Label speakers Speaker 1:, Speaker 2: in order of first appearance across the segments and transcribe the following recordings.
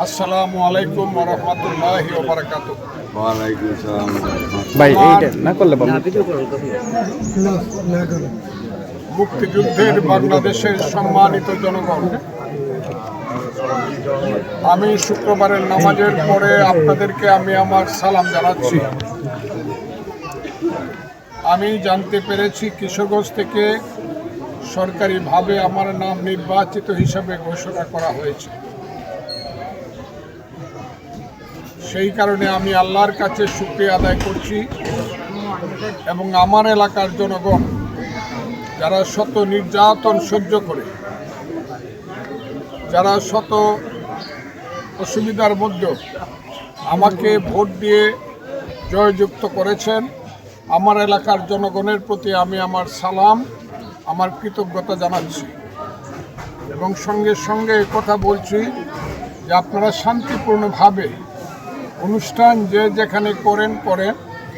Speaker 1: আসসালামু আলাইকুম ওয়া রাহমাতুল্লাহি ওয়া বারাকাতুহু।
Speaker 2: ওয়ালাইকুম আসসালাম।
Speaker 3: ভাই এইটা না করলে বলুন।
Speaker 1: মুক্তিযুদ্ধের বাংলাদেশের সম্মানিত জনগণ, আমি শুক্রবারের নামাজের পরে আপনাদেরকে আমি আমার সালাম জানাচ্ছি। আমি জানতে পেরেছি কিশোরগঞ্জ থেকে সরকারিভাবে আমার নাম নির্বাচিত হিসাবে ঘোষণা করা হয়েছে। সেই কারণে আমি আল্লাহর কাছে শুকরিয়া আদায় করছি এবং আমার এলাকার জনগণ যারা শত নির্যাতন সহ্য করে, যারা শত অসুবিধার মধ্যে আমাকে ভোট দিয়ে জয়যুক্ত করেছেন, আমার এলাকার জনগণের প্রতি আমি আমার সালাম, আমার কৃতজ্ঞতা জানাচ্ছি এবং সঙ্গে সঙ্গে কথা বলছি যে আপনারা শান্তিপূর্ণভাবে অনুষ্ঠান যে যেখানে করেন,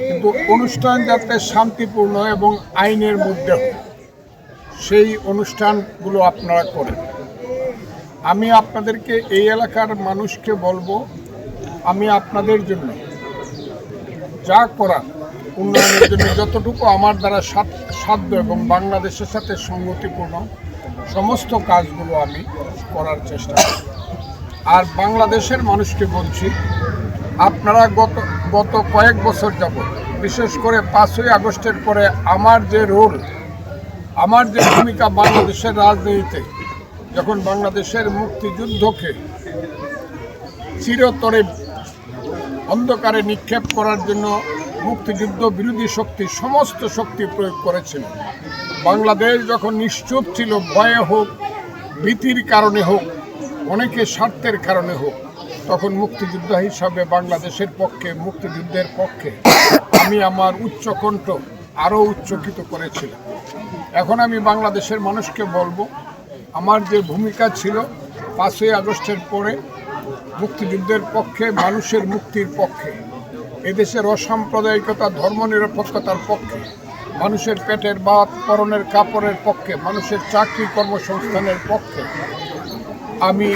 Speaker 1: কিন্তু অনুষ্ঠান যাতে শান্তিপূর্ণ এবং আইনের মধ্যে হয় সেই অনুষ্ঠানগুলো আপনারা করেন। আমি আপনাদেরকে এই এলাকার মানুষকে বলবো, আমি আপনাদের জন্য যা করার উন্নয়নের জন্য যতটুকু আমার দ্বারা সাধ্য এবং বাংলাদেশের সাথে সঙ্গতিপূর্ণ সমস্ত কাজগুলো আমি করার চেষ্টা করি। আর বাংলাদেশের মানুষকে বলছি, আপনারা গত কয়েক বছর যাবত, বিশেষ করে 5ই আগস্টের পরে আমার যে রোল, আমার যে ভূমিকা বাংলাদেশের রাজনীতিতে, যখন বাংলাদেশের মুক্তিযুদ্ধকে চিরতরে অন্ধকারে নিক্ষেপ করার জন্য মুক্তিযুদ্ধ বিরোধী শক্তি সমস্ত শক্তি প্রয়োগ করেছিল, বাংলাদেশ যখন নিশ্চুপ ছিল, ভয়ে হোক, ভীতির কারণে হোক, অনেকে স্বার্থের কারণে হোক, তখন মুক্তিযোদ্ধা হিসাবে বাংলাদেশের পক্ষে, মুক্তিযুদ্ধের পক্ষে আমি আমার উচ্চকণ্ঠ আরও উচ্চকিত করেছিলাম। এখন আমি বাংলাদেশের মানুষকে বলবো, আমার যে ভূমিকা ছিল 5ই আগস্টের পরে মুক্তিযুদ্ধের পক্ষে, মানুষের মুক্তির পক্ষে, এদেশের অসাম্প্রদায়িকতা, ধর্মনিরপেক্ষতার পক্ষে, মানুষের পেটের ভাত, পরনের কাপড়ের পক্ষে, মানুষের চাকরি কর্মসংস্থানের পক্ষে, আমি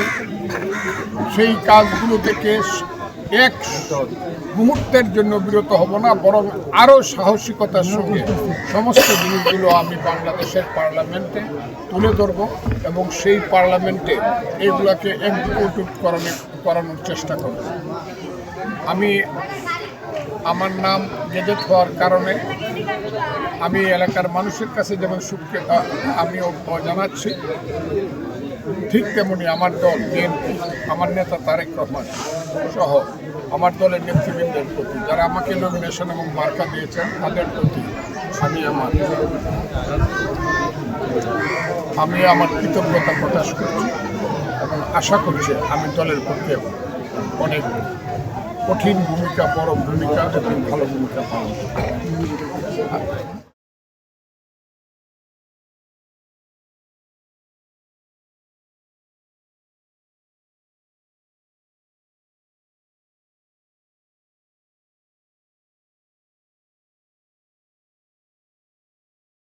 Speaker 1: সেই কাজগুলো থেকে এক মুহূর্তের জন্য বিরত হব না, বরং আরও সাহসিকতার সঙ্গে সমস্ত জিনিসগুলো আমি বাংলাদেশের পার্লামেন্টে তুলে ধরব এবং সেই পার্লামেন্টে এগুলোকে এক্সিকিউটিভ করানোর চেষ্টা করব। আমি আমার নাম গেজেট হওয়ার কারণে আমি এলাকার মানুষের কাছে যেমন আমিও জানাচ্ছি, ঠিক তেমনি আমার দল বিএনপি, আমার নেতা তারেক রহমান সহ আমার দলের নেতৃবৃন্দের প্রতি, যারা আমাকে নমিনেশন এবং মার্কা দিয়েছেন, তাদের প্রতি আমি আমার কৃতজ্ঞতা প্রকাশ করছি এবং আশা করছি আমি দলের পক্ষে অনেক কঠিন ভূমিকা, বড় ভূমিকা এবং ভালো ভূমিকা পালন করব।